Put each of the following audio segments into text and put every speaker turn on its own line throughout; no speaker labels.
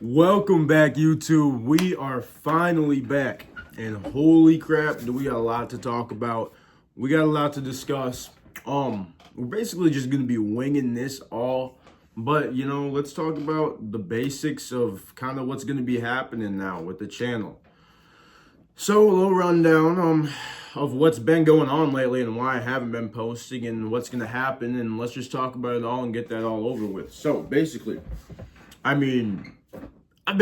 Welcome back, YouTube. We are finally back. And holy crap, do we got a lot to talk about. We got a lot to discuss. We're basically just gonna be winging this all. But let's talk about the basics of kind of what's gonna be happening now with the channel. So a little rundown of what's been going on lately and why I haven't been posting and what's gonna happen, and let's just talk about it all and get that all over with. So basically, I've been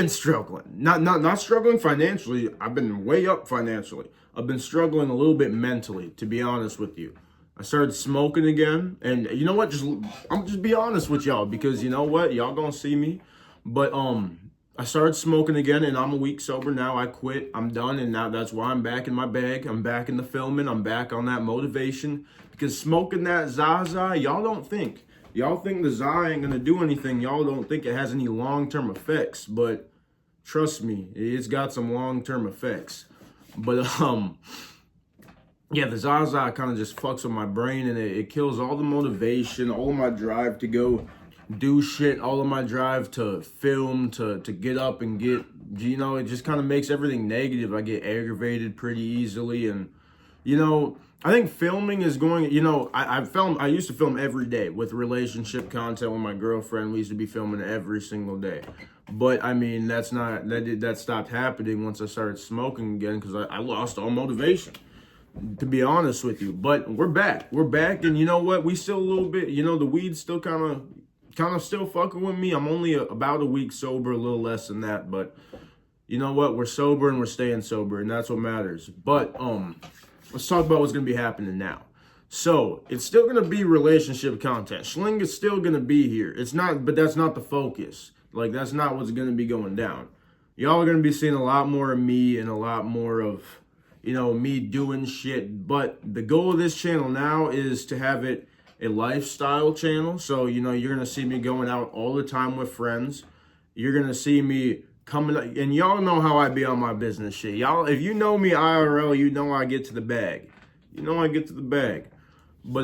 struggling. Not struggling financially. I've been way up financially. I've been struggling a little bit mentally, to be honest with you. I started smoking again, and you know what? I'm just be honest with y'all, because you know what? Y'all gonna see me. But I started smoking again, and I'm a week sober now. I quit. I'm done, and now that's why I'm back in my bag. I'm back in the filming. I'm back on that motivation, because smoking that Zaza, y'all don't think. Y'all think the Za ain't gonna do anything. Y'all don't think it has any long-term effects, but trust me, it's got some long-term effects. But yeah, the Zaza kind of just fucks with my brain, and it kills all the motivation, all of my drive to go do shit, all of my drive to film, to get up and get, it just kind of makes everything negative. I get aggravated pretty easily, and I think filming is going, I used to film every day with relationship content with my girlfriend. We used to be filming every single day. But that stopped happening once I started smoking again, because I lost all motivation, to be honest with you. But we're back. And you know what? We still a little bit, the weed's still kind of still fucking with me. I'm only about a week sober, a little less than that. But you know what? We're sober and we're staying sober, and that's what matters. But let's talk about what's going to be happening now. So, it's still going to be relationship content. Schling is still going to be here. But that's not the focus. Like, that's not what's going to be going down. Y'all are going to be seeing a lot more of me and a lot more of, me doing shit. But the goal of this channel now is to have it a lifestyle channel. So, you're going to see me going out all the time with friends. You're going to see me coming, and y'all know how I be on my business shit. Y'all, if you know me IRL, you know I get to the bag. But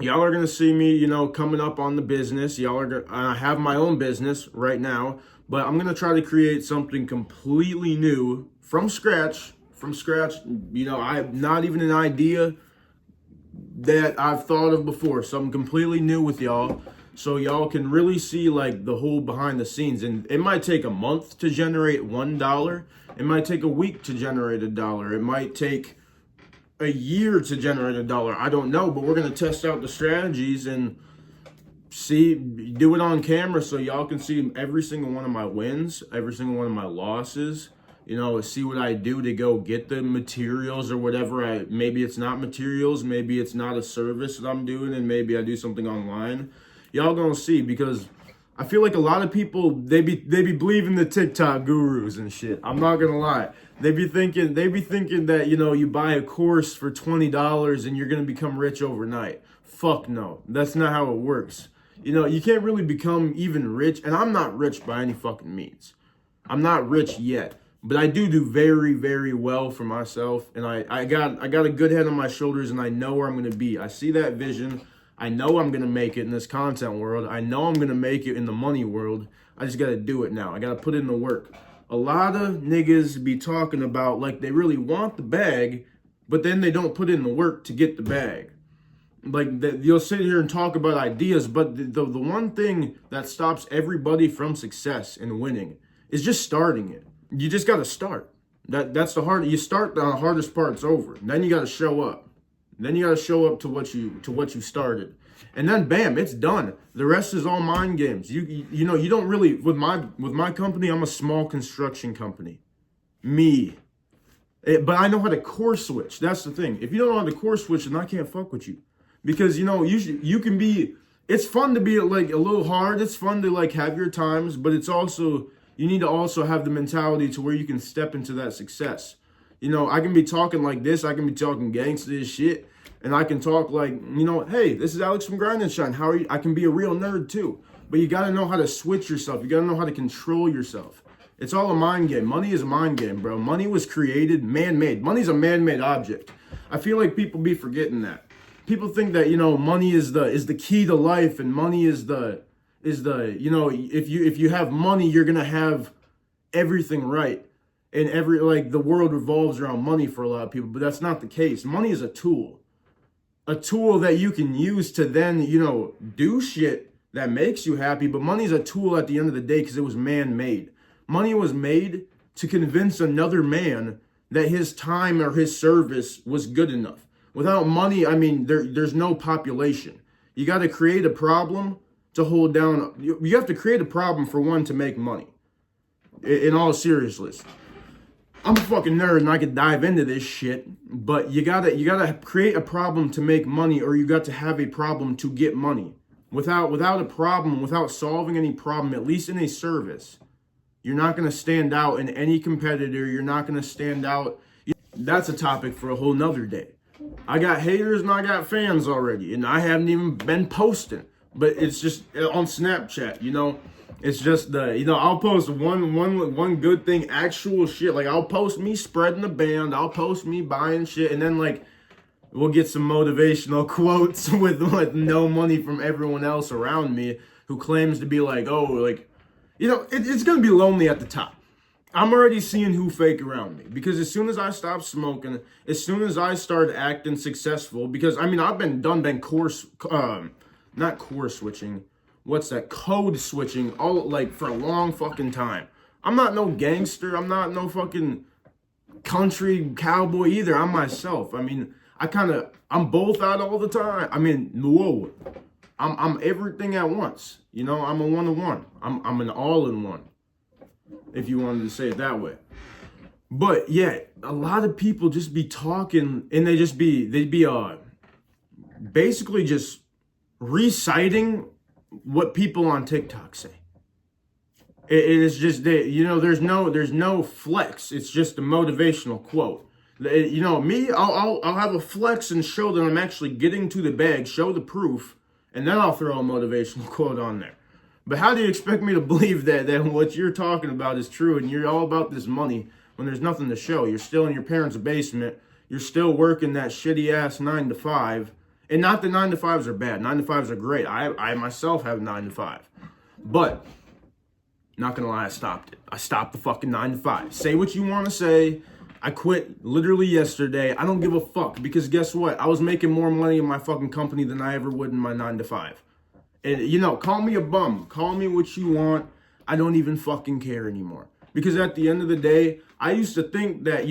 y'all are gonna see me, coming up on the business. I have my own business right now, but I'm gonna try to create something completely new from scratch. I have not even an idea that I've thought of before. Something completely new with y'all. So y'all can really see like the whole behind the scenes. And it might take a month to generate $1. It might take a week to generate $1. It might take a year to generate $1. I don't know, but we're going to test out the strategies and do it on camera so y'all can see every single one of my wins, every single one of my losses. See what I do to go get the materials or whatever. Maybe it's not materials, maybe it's not a service that I'm doing, and maybe I do something online. Y'all gonna see, because I feel like a lot of people, they be believing the TikTok gurus and shit. I'm not gonna lie. They be thinking that, you buy a course for $20 and you're gonna become rich overnight. Fuck no. That's not how it works. You can't really become even rich, and I'm not rich by any fucking means. I'm not rich yet. But I do very, very well for myself, and I got a good head on my shoulders, and I know where I'm gonna be. I see that vision. I know I'm going to make it in this content world. I know I'm going to make it in the money world. I just got to do it now. I got to put in the work. A lot of niggas be talking about like they really want the bag, but then they don't put in the work to get the bag. Like you'll sit here and talk about ideas, but the one thing that stops everybody from success and winning is just starting it. You just got to start. That's the hard. You start, the hardest part's over. Then you got to show up. Then you gotta show up to what you started, and then bam, it's done. The rest is all mind games. You don't really, with my company. I'm a small construction company, but I know how to core switch. That's the thing. If you don't know how to core switch, then I can't fuck with you, because you can be. It's fun to be like a little hard. It's fun to like have your times, but it's also, you need to also have the mentality to where you can step into that success. I can be talking like this. I can be talking gangster shit. And I can talk like, hey, this is Alex from Grind and Shine. How are you? I can be a real nerd too. But you got to know how to switch yourself. You got to know how to control yourself. It's all a mind game. Money is a mind game, bro. Money was created, man-made. Money's a man-made object. I feel like people be forgetting that. People think that, money is the key to life, and money is the if you have money, you're gonna have everything right. And the world revolves around money for a lot of people, but that's not the case. Money is a tool that you can use to then, do shit that makes you happy. But money is a tool at the end of the day because it was man-made. Money was made to convince another man that his time or his service was good enough. Without money, I mean, there's no population. You got to create a problem to hold down. You have to create a problem for one to make money. In all seriousness. I'm a fucking nerd and I could dive into this shit, but you gotta create a problem to make money, or you got to have a problem to get money. Without a problem, without solving any problem, at least in a service, you're not gonna stand out in any competitor. You're not gonna stand out. That's a topic for a whole nother day. I got haters and I got fans already, and I haven't even been posting. But it's just on Snapchat, It's just I'll post one good thing, actual shit. Like, I'll post me spreading the band, I'll post me buying shit, and then we'll get some motivational quotes with no money from everyone else around me who claims to be it's gonna be lonely at the top. I'm already seeing who fake around me, because as soon as I stop smoking, as soon as I start acting successful, because I've been not course switching. What's that? Code switching for a long fucking time. I'm not no gangster. I'm not no fucking country cowboy either. I'm myself. I'm both out all the time. Whoa. I'm everything at once. I'm a one-to-one. I'm an all-in-one, if you wanted to say it that way. But yeah, a lot of people just be talking, and they'd be basically just reciting what people on TikTok say. It is just there's no flex. It's just a motivational quote. Me, I'll have a flex and show that I'm actually getting to the bag, show the proof, and then I'll throw a motivational quote on there. But how do you expect me to believe that what you're talking about is true and you're all about this money when there's nothing to show? You're still in your parents' basement. You're still working that shitty ass 9 to 5. And not that 9 to 5s are bad. 9 to 5s are great. I myself have 9 to 5. But, not gonna lie, I stopped it. I stopped the fucking 9 to 5. Say what you want to say. I quit literally yesterday. I don't give a fuck, because guess what? I was making more money in my fucking company than I ever would in my 9 to 5. And, call me a bum. Call me what you want. I don't even fucking care anymore. Because at the end of the day, I used to think that,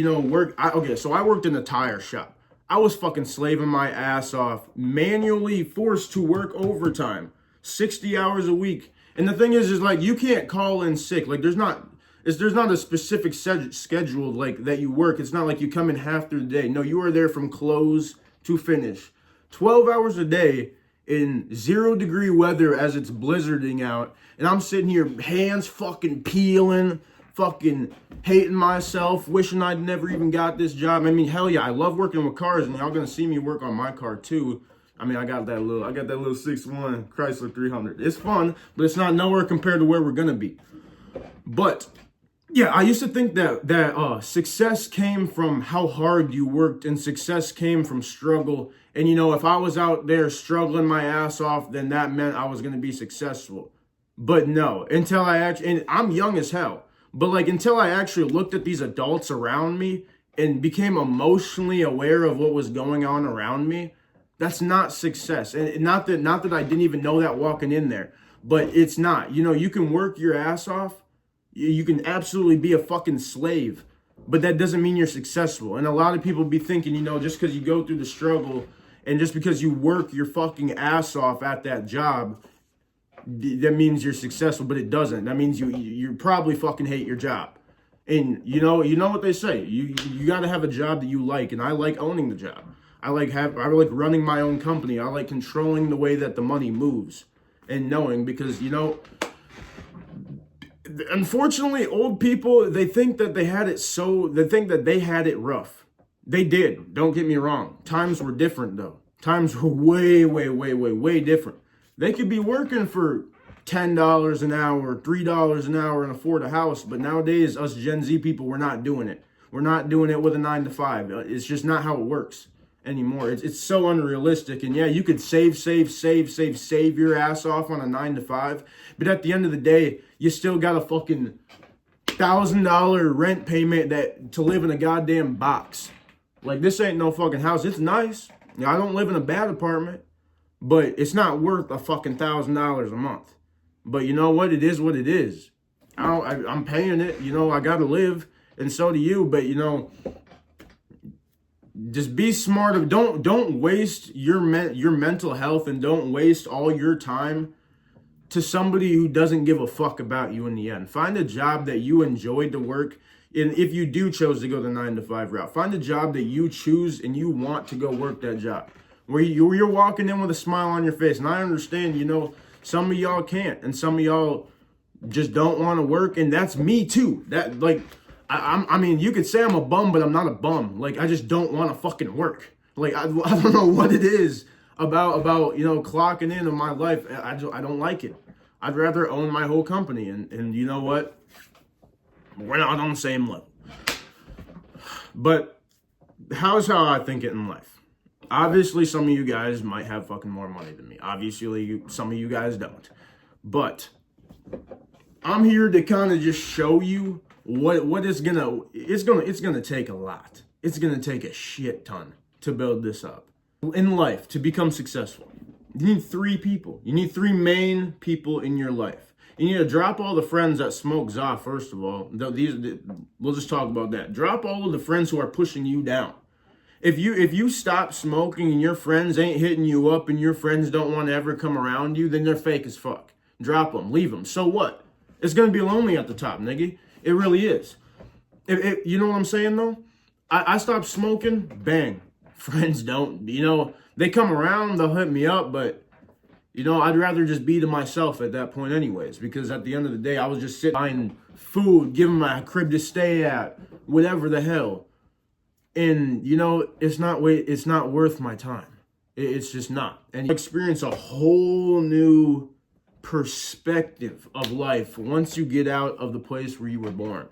so I worked in a tire shop. I was fucking slaving my ass off, manually forced to work overtime, 60 hours a week. And the thing is you can't call in sick. There's not a specific schedule that you work. It's not like you come in half through the day. No, you are there from close to finish. 12 hours a day in 0-degree weather as it's blizzarding out. And I'm sitting here, hands fucking peeling, fucking hating myself, wishing I'd never even got this job. Hell yeah, I love working with cars, and y'all gonna see me work on my car too. I got that little 6'1" Chrysler 300. It's fun, but it's not nowhere compared to where we're gonna be. But yeah, I used to think that success came from how hard you worked, and success came from struggle. And if I was out there struggling my ass off, then that meant I was gonna be successful. But no, until and I'm young as hell. But until I actually looked at these adults around me and became emotionally aware of what was going on around me, that's not success. And not that I didn't even know that walking in there, but it's not. You can work your ass off. You can absolutely be a fucking slave, but that doesn't mean you're successful. And a lot of people be thinking, just because you go through the struggle and just because you work your fucking ass off at that job, that means you're successful, but it doesn't. That means you probably fucking hate your job. And you know what they say. You got to have a job that you like, and I like owning the job. I like running my own company. I like controlling the way that the money moves and knowing, because unfortunately, old people, they think that they had it rough. They did. Don't get me wrong. Times were different though. Times were way, way, way, way, way different. They could be working for $10 an hour, $3 an hour, and afford a house. But nowadays, us Gen Z people, we're not doing it. We're not doing it with a 9 to 5. It's just not how it works. anymore. It's so unrealistic. And yeah, you could save your ass off on a 9 to 5, but at the end of the day, you still got a fucking $1,000 rent payment to live in a goddamn box. Like, this ain't no fucking house. It's nice. I don't live in a bad apartment, but it's not worth a fucking $1,000 a month. But you know what? It is what it is. I'm paying it. I gotta live, and so do you. But just be smart. Don't waste your mental health, and don't waste all your time to somebody who doesn't give a fuck about you in the end. Find a job that you enjoy to work. And if you do chose to go the 9 to 5 route, find a job that you choose and you want to go work that job, where you're walking in with a smile on your face. And I understand, some of y'all can't, and some of y'all just don't want to work, and that's me too. That, like, I mean, you could say I'm a bum, but I'm not a bum. Like, I just don't want to fucking work. Like, I don't know what it is about clocking in my life. I don't like it. I'd rather own my whole company, and you know what? We're not on the same level. But how's how I think it in life? Obviously, some of you guys might have fucking more money than me. Obviously, some of you guys don't. But I'm here to kind of just show you what it's gonna take a lot. It's gonna take a shit ton to build this up. In life, to become successful, you need 3 people. You need 3 main people in your life. You need to drop all the friends that smoke za, first of all. We'll just talk about that. Drop all of the friends who are pushing you down. If you stop smoking and your friends ain't hitting you up and your friends don't want to ever come around you, then they're fake as fuck. Drop them, leave them. So what? It's going to be lonely at the top, nigga. It really is. You know what I'm saying, though? I stopped smoking, bang. Friends don't. They come around, they'll hit me up, but I'd rather just be to myself at that point anyways, because at the end of the day, I was just sitting buying food, giving my crib to stay at, whatever the hell. And, it's not worth my time. It's just not. And you experience a whole new perspective of life once you get out of the place where you were born.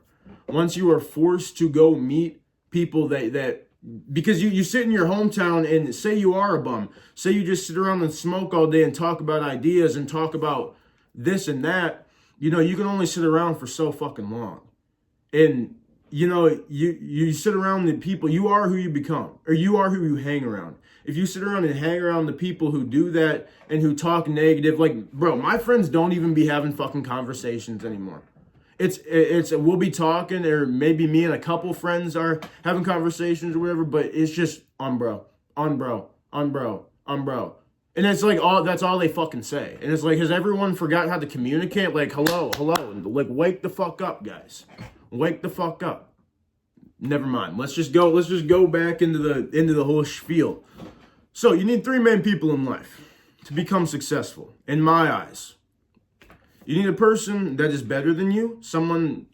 Once you are forced to go meet people that because you sit in your hometown and say you are a bum. Say you just sit around and smoke all day and talk about ideas and talk about this and that. You can only sit around for so fucking long. And, you sit around the people, you are who you become, or you are who you hang around. If you sit around and hang around the people who do that and who talk negative, like, bro, my friends don't even be having fucking conversations anymore. It's we'll be talking, or maybe me and a couple friends are having conversations or whatever, but it's just on bro. And it's like that's all they fucking say. And it's like, has everyone forgot how to communicate? Like, hello. Like, wake the fuck up, guys. Wake the fuck up. Never mind. Let's just go back into the whole spiel. So you need 3 main people in life to become successful, in my eyes. You need a person that is better than you,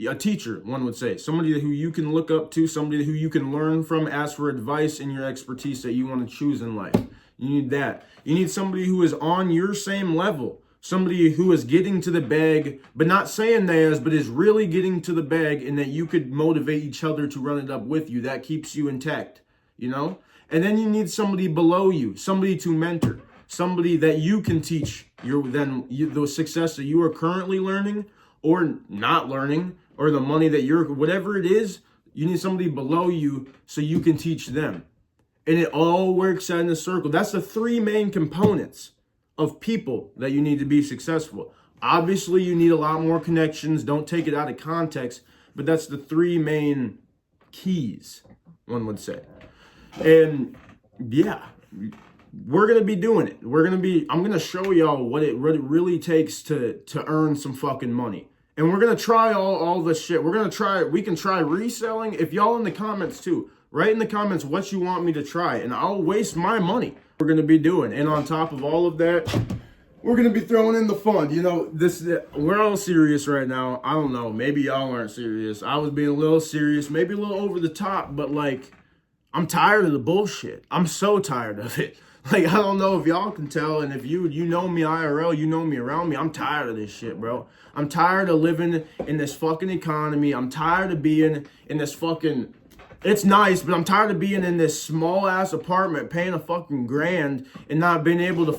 a teacher, one would say, somebody who you can look up to, somebody who you can learn from, ask for advice in your expertise that you want to choose in life. You need that. You need somebody who is on your same level, somebody who is getting to the bag, but not saying theirs, but is really getting to the bag, and that you could motivate each other to run it up with you. That keeps you intact, And then you need somebody below you, somebody to mentor. Somebody that you can teach the success that you are currently learning or not learning, or the money that whatever it is, you need somebody below you so you can teach them. And it all works out in a circle. That's the 3 main components of people that you need to be successful. Obviously, you need a lot more connections. Don't take it out of context, but that's the 3 main keys, one would say. And yeah, we're going to be doing it. I'm going to show y'all what it really takes to earn some fucking money. And we're going to try all this shit. We can try reselling. If y'all in the comments too, write in the comments what you want me to try, and I'll waste my money. We're going to be doing. And on top of all of that, we're going to be throwing in the fun. We're all serious right now. I don't know. Maybe y'all aren't serious. I was being a little serious, maybe a little over the top, but like, I'm tired of the bullshit. I'm so tired of it. Like, I don't know if y'all can tell, and if you know me IRL, you know me around me, I'm tired of this shit, bro. I'm tired of living in this fucking economy. I'm tired of being in this fucking It's nice, but I'm tired of being in this small ass apartment paying a fucking grand and not being able to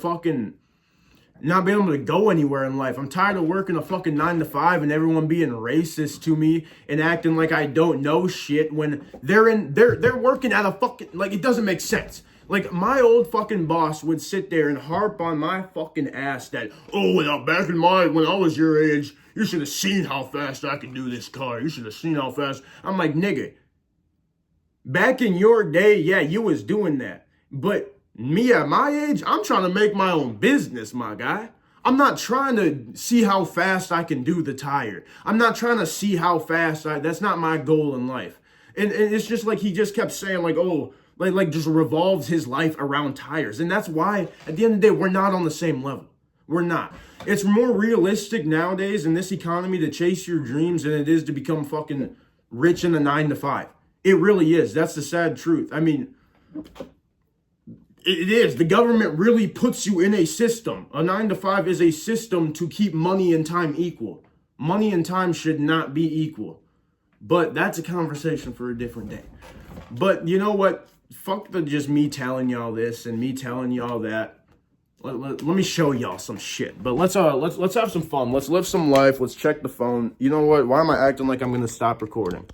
go anywhere in life. I'm tired of working a fucking 9 to 5 and everyone being racist to me and acting like I don't know shit when they're working at a fucking, like, it doesn't make sense. Like, my old fucking boss would sit there and harp on my fucking ass that, oh, well, back when I was your age, you should have seen how fast I could do this car. You should have seen how fast. I'm like, nigga, back in your day, yeah, you was doing that. But me at my age, I'm trying to make my own business, my guy. I'm not trying to see how fast I can do the tire. I'm not trying to see how fast that's not my goal in life. And it's just like he just kept saying like, oh, like just revolves his life around tires. And that's why at the end of the day, we're not on the same level. We're not. It's more realistic nowadays in this economy to chase your dreams than it is to become fucking rich in a 9 to 5. It really is. That's the sad truth. I mean, it is. The government really puts you in a system. A 9 to 5 is a system to keep money and time equal. Money and time should not be equal. But that's a conversation for a different day. But you know what? Fuck just me telling y'all this and me telling y'all that. Let me show y'all some shit. But let's have some fun. Let's live some life. Let's check the phone. You know what? Why am I acting like I'm gonna stop recording?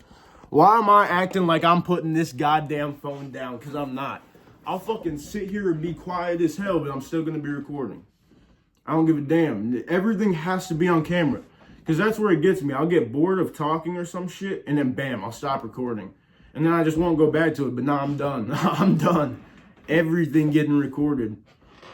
Why am I acting like I'm putting this goddamn phone down? Because I'm not. I'll fucking sit here and be quiet as hell, but I'm still gonna be recording. I don't give a damn. Everything has to be on camera. Because that's where it gets me. I'll get bored of talking or some shit, and then bam, I'll stop recording. And then I just won't go back to it, but now I'm done. I'm done. Everything getting recorded.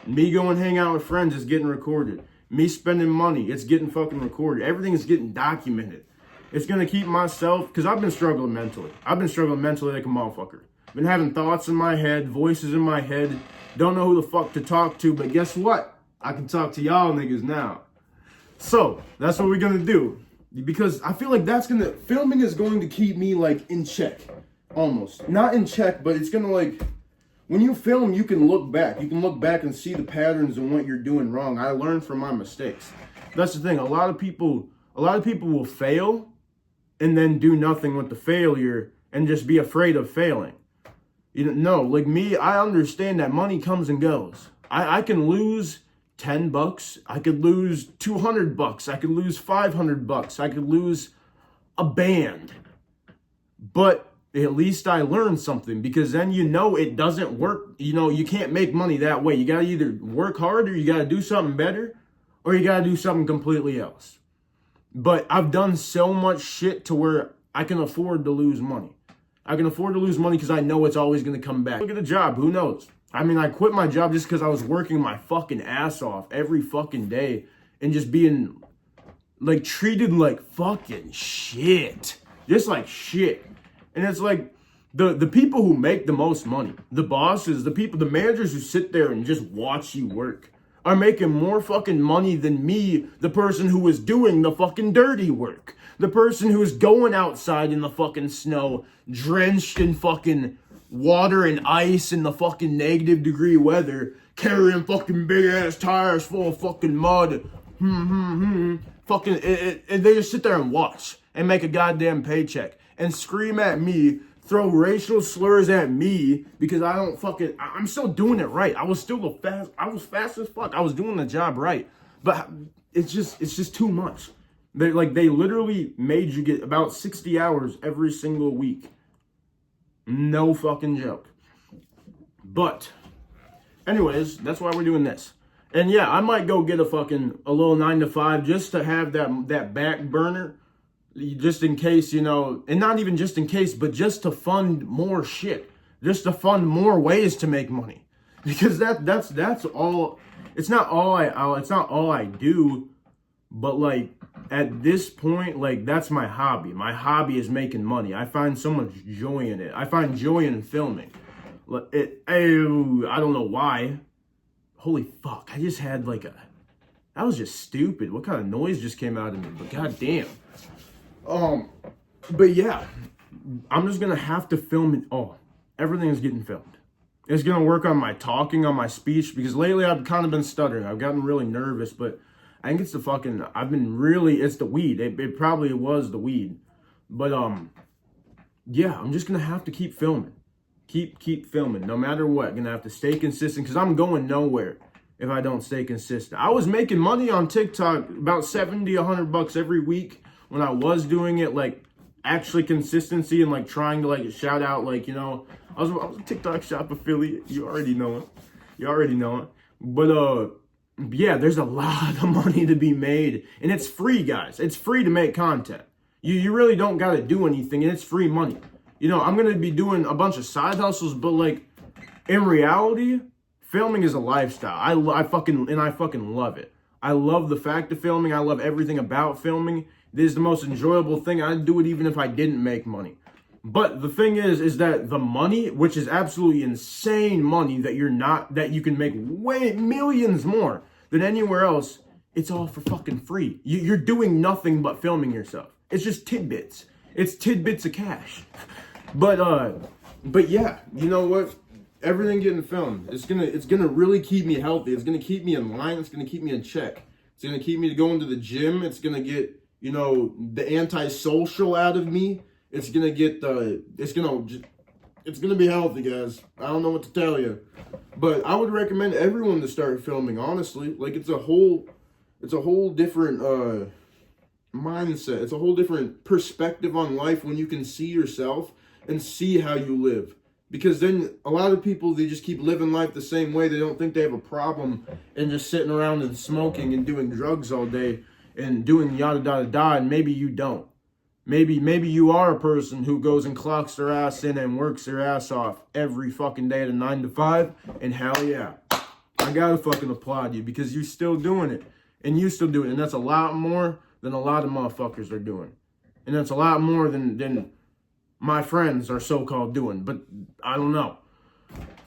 Me going hang out with friends is getting recorded. Me spending money, it's getting fucking recorded. Everything is getting documented. It's gonna keep myself, because I've been struggling mentally. I've been struggling mentally like a motherfucker. Been having thoughts in my head, voices in my head. Don't know who the fuck to talk to, but guess what? I can talk to y'all niggas now. So, that's what we're gonna do. Because I feel like filming is going to keep me like in check. Almost. Not in check, but it's gonna like, when you film, you can look back. You can look back and see the patterns and what you're doing wrong. I learned from my mistakes. That's the thing. A lot of people will fail and then do nothing with the failure and just be afraid of failing. You know, like me, I understand that money comes and goes. I can lose $10. I could lose $200. I could lose $500. I could lose a band. But at least I learned something, because then you know it doesn't work. You know, you can't make money that way. You got to either work harder, you got to do something better, or you got to do something completely else. But I've done so much shit to where I can afford to lose money. I can afford to lose money because I know it's always going to come back. Look at the job. Who knows? I mean, I quit my job just because I was working my fucking ass off every fucking day and just being like treated like fucking shit. Just like shit. And it's like the people who make the most money, the bosses, the managers who sit there and just watch you work are making more fucking money than me, the person who is doing the fucking dirty work. The person who is going outside in the fucking snow, drenched in fucking water and ice in the fucking -degree weather, carrying fucking big ass tires full of fucking mud. Fucking, they just sit there and watch and make a goddamn paycheck and scream at me, throw racial slurs at me because I'm still doing it right. I was fast as fuck. I was doing the job right. But it's just too much. They literally made you get about 60 hours every single week. No fucking joke. But anyways, that's why we're doing this. And yeah, I might go get a little 9 to 5 just to have that back burner, just in case, you know, and not even just in case, but just to fund more shit, just to fund more ways to make money, because that's all. It's not all I do, but like at this point, like that's my hobby. My hobby is making money. I find so much joy in it. I find joy in filming. I don't know why. Holy fuck! I just had that was just stupid. What kind of noise just came out of me? But goddamn. But yeah, I'm just gonna have to film it all. Everything is getting filmed. It's gonna work on my talking, on my speech, because lately I've kind of been stuttering. I've gotten really nervous, but I think it's it's the weed. It probably was the weed. But yeah, I'm just gonna have to keep filming. Keep filming. No matter what. Gonna have to stay consistent because I'm going nowhere if I don't stay consistent. I was making money on TikTok about 70, $100 every week when I was doing it, like actually consistency and like trying to like shout out, like, you know, I was a TikTok shop affiliate. You already know it. You already know it. But yeah, there's a lot of money to be made, and it's free, guys. It's free to make content. You really don't got to do anything, and it's free money. You know, I'm going to be doing a bunch of side hustles, but like in reality, filming is a lifestyle. I fucking love it. I love the fact of filming. I love everything about filming. This is the most enjoyable thing. I'd do it even if I didn't make money. But the thing is that the money, which is absolutely insane money that you can make way millions more than anywhere else, it's all for fucking free. You're doing nothing but filming yourself. It's just tidbits. It's tidbits of cash. But yeah, you know what? Everything getting filmed. It's gonna really keep me healthy. It's gonna keep me in line. It's gonna keep me in check. It's gonna keep me going to the gym. It's gonna get, you know, the antisocial out of me. It's gonna be healthy, guys. I don't know what to tell you, but I would recommend everyone to start filming. Honestly, like it's a whole different mindset. It's a whole different perspective on life when you can see yourself and see how you live. Because then a lot of people, they just keep living life the same way. They don't think they have a problem and just sitting around and smoking and doing drugs all day and doing yada yada yada. And maybe you don't. Maybe you are a person who goes and clocks their ass in and works their ass off every fucking day at a 9 to 5. And hell yeah, I gotta fucking applaud you because you're still doing it. And you still do it. And that's a lot more than a lot of motherfuckers are doing. And that's a lot more than my friends are so-called doing. But I don't know.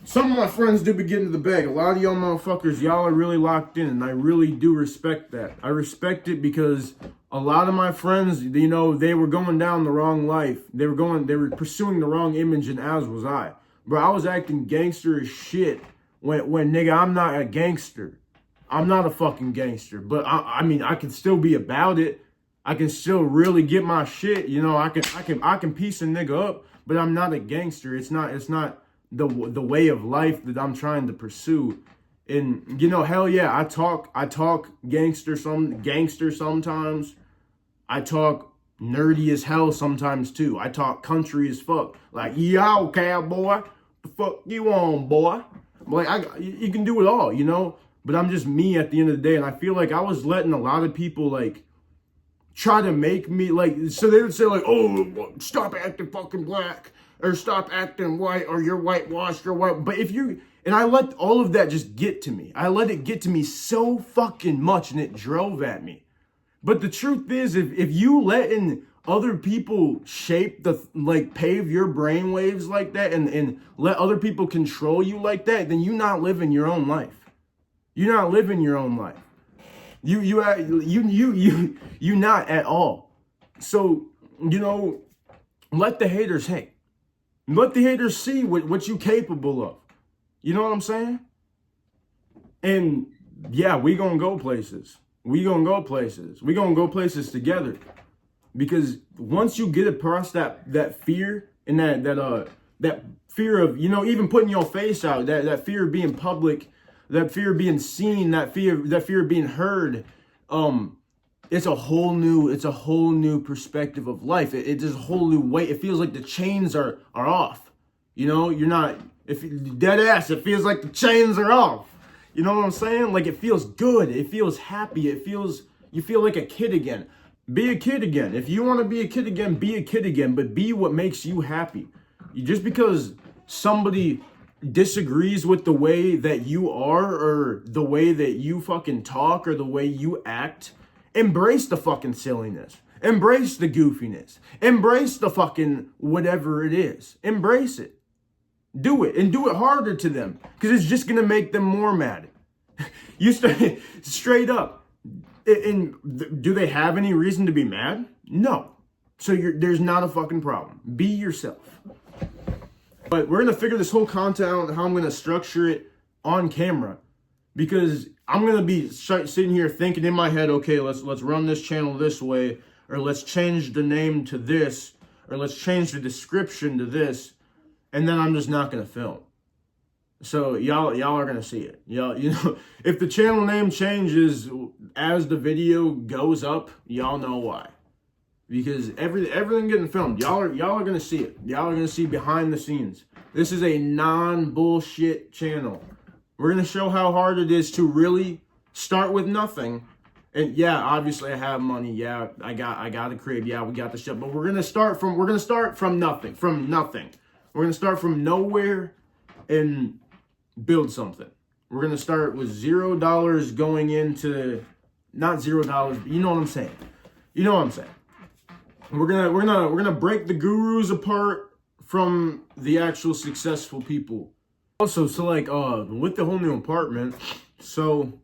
Some of my friends do be getting to the bag. A lot of y'all motherfuckers, y'all are really locked in. And I really do respect that. I respect it because a lot of my friends, you know, they were going down the wrong life. They were pursuing the wrong image, and as was I. Bro, I was acting gangster as shit when nigga, I'm not a gangster. I'm not a fucking gangster, but I mean, I can still be about it. I can still really get my shit. You know, I can piece a nigga up, but I'm not a gangster. It's not the way of life that I'm trying to pursue. And you know, hell yeah, I talk gangster sometimes. I talk nerdy as hell sometimes too. I talk country as fuck. Like, yo, cowboy, the fuck you on, boy? Like, you can do it all, you know? But I'm just me at the end of the day. And I feel like I was letting a lot of people, like, try to make me, like, so they would say, like, oh, stop acting fucking black, or stop acting white, or you're whitewashed, or what. But and I let all of that just get to me. I let it get to me so fucking much, and it drove at me. But the truth is, if you letting other people shape pave your brainwaves like that, and let other people control you like that, then you're not living your own life. You're not living your own life. You not at all. So, you know, let the haters hate. Let the haters see what you capable of. You know what I'm saying? And yeah, we gonna go places. We gonna go places. We gonna go places together. Because once you get across that fear and that fear of, you know, even putting your face out, that fear of being public, that fear of being seen, that fear of being heard, it's a whole new perspective of life. It's a whole new way. It feels like the chains are off. You know, you're not, if dead ass, it feels like the chains are off. You know what I'm saying? Like, it feels good. It feels happy. You feel like a kid again. Be a kid again. If you want to be a kid again, be a kid again, but be what makes you happy. Just because somebody disagrees with the way that you are, or the way that you fucking talk, or the way you act, embrace the fucking silliness. Embrace the goofiness. Embrace the fucking whatever it is. Embrace it. Do it, and do it harder to them, because it's just going to make them more mad. You straight up. And do they have any reason to be mad? No. So there's not a fucking problem. Be yourself. But we're going to figure this whole content out, how I'm going to structure it on camera, because I'm going to be sitting here thinking in my head, okay, let's run this channel this way, or let's change the name to this, or let's change the description to this, and then I'm just not gonna film. So y'all are gonna see it. Y'all, if the channel name changes as the video goes up, y'all know why. Because everything getting filmed, y'all are gonna see it. Y'all are gonna see behind the scenes. This is a non-bullshit channel. We're gonna show how hard it is to really start with nothing. And yeah, obviously I have money. Yeah, I got a crib. Yeah, we got the shit. But we're gonna start from nothing. We're gonna start from nowhere and build something. We're gonna start with $0 going into, not $0, but you know what I'm saying. You know what I'm saying. We're gonna break the gurus apart from the actual successful people. Also, so like with the whole new apartment, so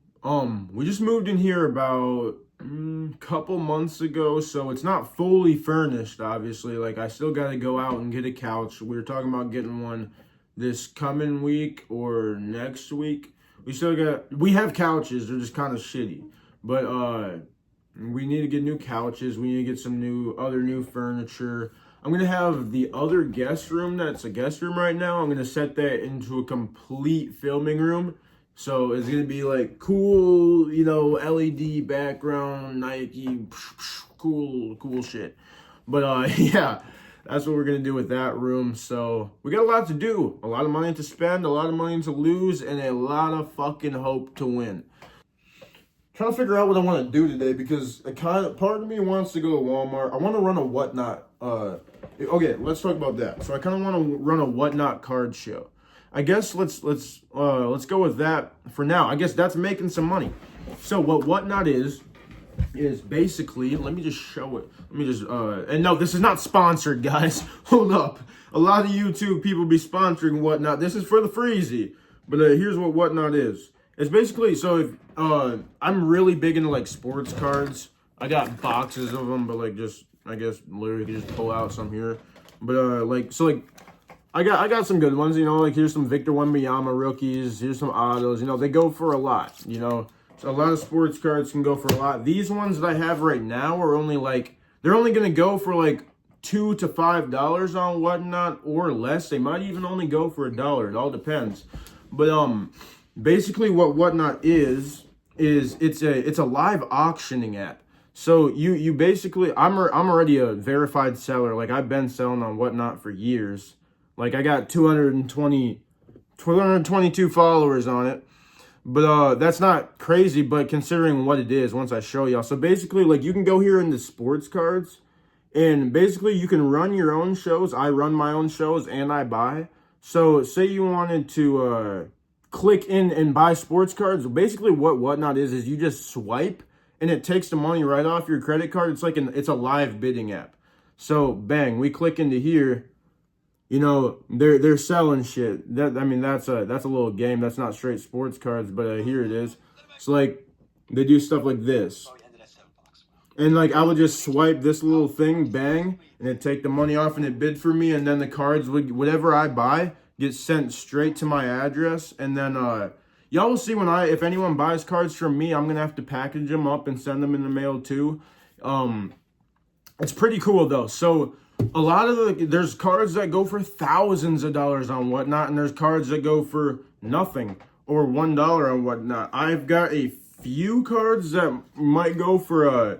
we just moved in here about a couple months ago, so it's not fully furnished, obviously. Like, I still gotta go out and get a couch. We were talking about getting one this coming week or next week. We have couches, they're just kind of shitty. But we need to get new couches. We need to get some new furniture. I'm going to have the other guest room that's a guest room right now. I'm going to set that into a complete filming room. So it's going to be like cool, LED background, Nike, cool shit. But yeah, that's what we're going to do with that room. So we got a lot to do, a lot of money to spend, a lot of money to lose, and a lot of fucking hope to win. Trying to figure out what I want to do today, because part of me wants to go to Walmart. I want to run a Whatnot. Okay, let's talk about that. So I kind of want to run a Whatnot card show. I guess let's go with that for now. I guess that's making some money. So what Whatnot is basically, let me just show it. And no, this is not sponsored, guys. Hold up. A lot of YouTube people be sponsoring Whatnot. This is for the freezy. But here's what Whatnot is. It's basically, so if I'm really big into like sports cards. I got boxes of them, but like I guess literally you can just pull out some here. But I got some good ones, like here's some Victor Wembanyama rookies, here's some autos, they go for a lot, So a lot of sports cards can go for a lot. These ones that I have right now are they're only gonna go for like $2 to $5 on Whatnot or less. They might even only go for $1. It all depends. But basically what Whatnot is it's a live auctioning app. So you basically, I'm already a verified seller. Like, I've been selling on Whatnot for years. Like, I got 222 followers on it. But that's not crazy, but considering what it is, once I show y'all. So basically, like, you can go here into sports cards, and basically you can run your own shows. I run my own shows and I buy. So say you wanted to click in and buy sports cards. Basically what Whatnot is you just swipe and it takes the money right off your credit card. It's like it's a live bidding app. So bang, we click into here. They're selling shit. That's a little game. That's not straight sports cards, but here it is. So like they do stuff like this. And like I would just swipe this little thing, bang, and it'd take the money off and it bid for me, and then the cards whatever I buy gets sent straight to my address. And then y'all will see if anyone buys cards from me, I'm gonna have to package them up and send them in the mail too. It's pretty cool though. So a lot of there's cards that go for thousands of dollars on Whatnot, and there's cards that go for nothing or $1 on Whatnot. I've got a few cards that might go for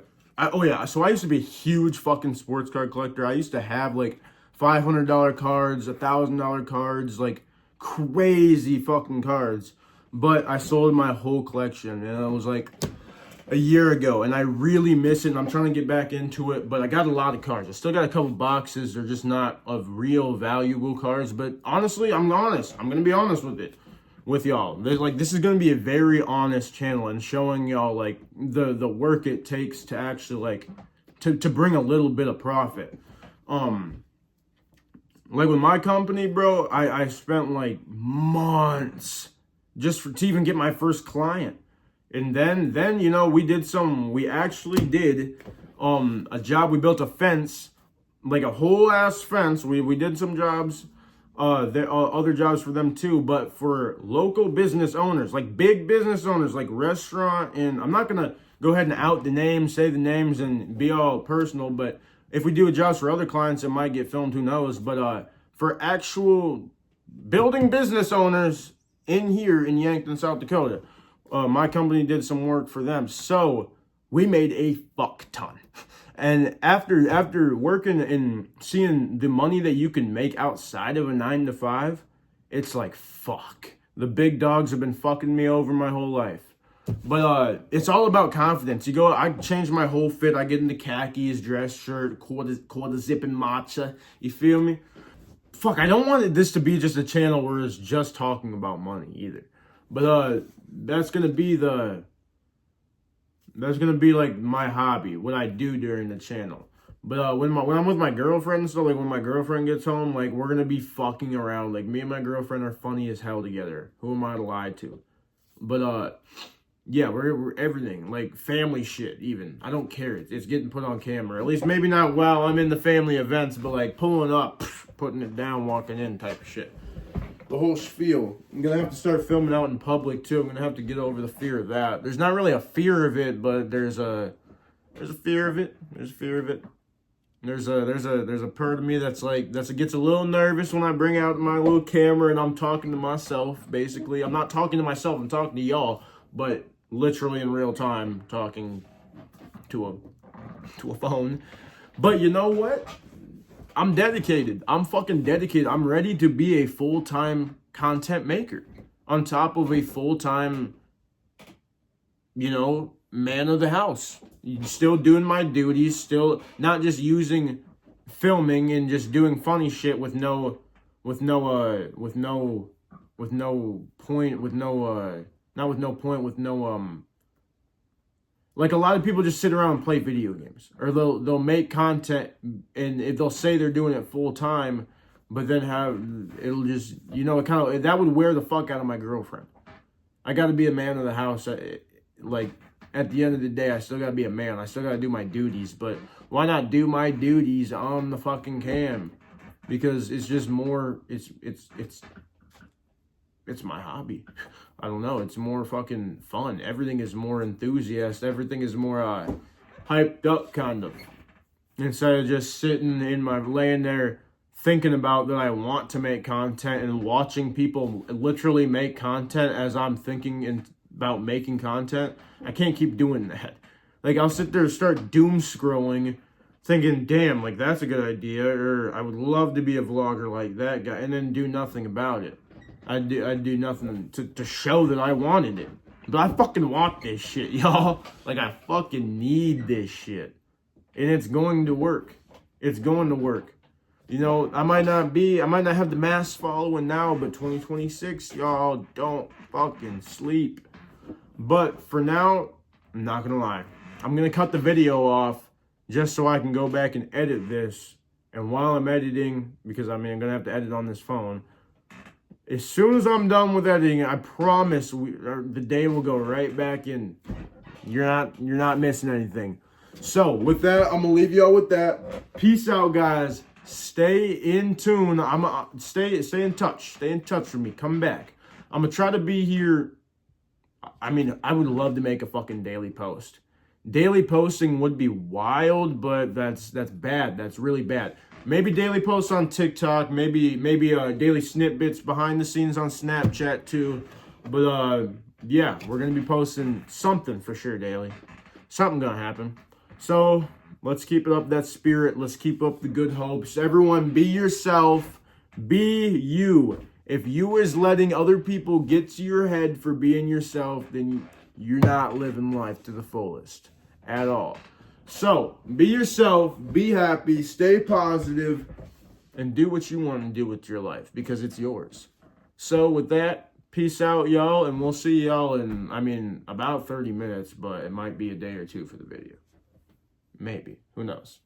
so I used to be a huge fucking sports card collector. I used to have like $500 cards, $1,000 cards, like crazy fucking cards. But I sold my whole collection, and it was like a year ago, and I really miss it, and I'm trying to get back into it. But I got a lot of cards. I still got a couple boxes. They're just not of real valuable cards. But honestly, I'm honest. I'm gonna be honest with y'all. This is gonna be a very honest channel, and showing y'all like the work it takes to actually like to bring a little bit of profit. Like with my company, bro, I spent like months just to even get my first client. And then we actually did a job. We built a fence, like a whole ass fence. We did some jobs, other jobs for them too, but for local business owners, like big business owners, like restaurant. And I'm not gonna go ahead and say the names and be all personal, but If we do it just for other clients, it might get filmed, who knows. But for actual building business owners in here in Yankton, South Dakota, my company did some work for them. So we made a fuck ton. And after working and seeing the money that you can make outside of a 9 to 5, it's like, fuck. The big dogs have been fucking me over my whole life. But it's all about confidence. I change my whole fit. I get into khakis, dress shirt, quarter zip and matcha. You feel me? Fuck, I don't want this to be just a channel where it's just talking about money either. But that's gonna be like my hobby, what I do during the channel. But when I'm with my girlfriend and stuff, like when my girlfriend gets home, like we're gonna be fucking around. Like me and my girlfriend are funny as hell together. Who am I to lie to? But yeah, we're everything, like family shit even. I don't care. It's getting put on camera. At least maybe not while I'm in the family events, but like pulling up, putting it down, walking in type of shit. The whole spiel. I'm going to have to start filming out in public too. I'm going to have to get over the fear of that. There's not really a fear of it, but there's a fear of it. There's a fear of it. There's a part of me that's gets a little nervous when I bring out my little camera and I'm talking to myself, basically. I'm not talking to myself, I'm talking to y'all, but literally in real time talking to a phone. But you know what? I'm dedicated. I'm fucking dedicated. I'm ready to be a full-time content maker on top of a full-time, man of the house. Still doing my duties, still not just using filming and just doing funny shit with no point, like a lot of people just sit around and play video games, or they'll make content and they'll say they're doing it full time, but then it'll just that would wear the fuck out of my girlfriend. I got to be a man of the house. Like at the end of the day, I still got to be a man. I still got to do my duties, but why not do my duties on the fucking cam? Because it's just more. It's my hobby. I don't know. It's more fucking fun. Everything is more enthusiast. Everything is more hyped up, kind of. Instead of just laying there thinking about that I want to make content and watching people literally make content as I'm thinking about making content. I can't keep doing that. Like I'll sit there and start doom scrolling, thinking, damn, like that's a good idea, or I would love to be a vlogger like that guy, and then do nothing about it. I'd do nothing to show that I wanted it. But I fucking want this shit, y'all. Like, I fucking need this shit. And it's going to work. It's going to work. I might not have the mass following now, but 2026, y'all don't fucking sleep. But for now, I'm not gonna lie. I'm gonna cut the video off just so I can go back and edit this. And while I'm editing, because I'm gonna have to edit on this phone, as soon as I'm done with editing, I promise the day will go right back in. You're not missing anything. So with that, I'm gonna leave y'all with that. Peace out, guys. Stay in tune. Stay in touch. Stay in touch with me. Come back. I'm gonna try to be here. I would love to make a fucking daily post. Daily posting would be wild, but that's bad. That's really bad. Maybe daily posts on TikTok, maybe daily snippets behind the scenes on Snapchat too. But yeah, we're gonna be posting something for sure daily. Something gonna happen. So let's keep it up that spirit. Let's keep up the good hopes. Everyone, be yourself. Be you. If you is letting other people get to your head for being yourself, then you're not living life to the fullest at all. So, be yourself, be happy, stay positive, and do what you want to do with your life, because it's yours. So, with that, peace out, y'all, and we'll see y'all in, about 30 minutes, but it might be a day or two for the video. Maybe. Who knows?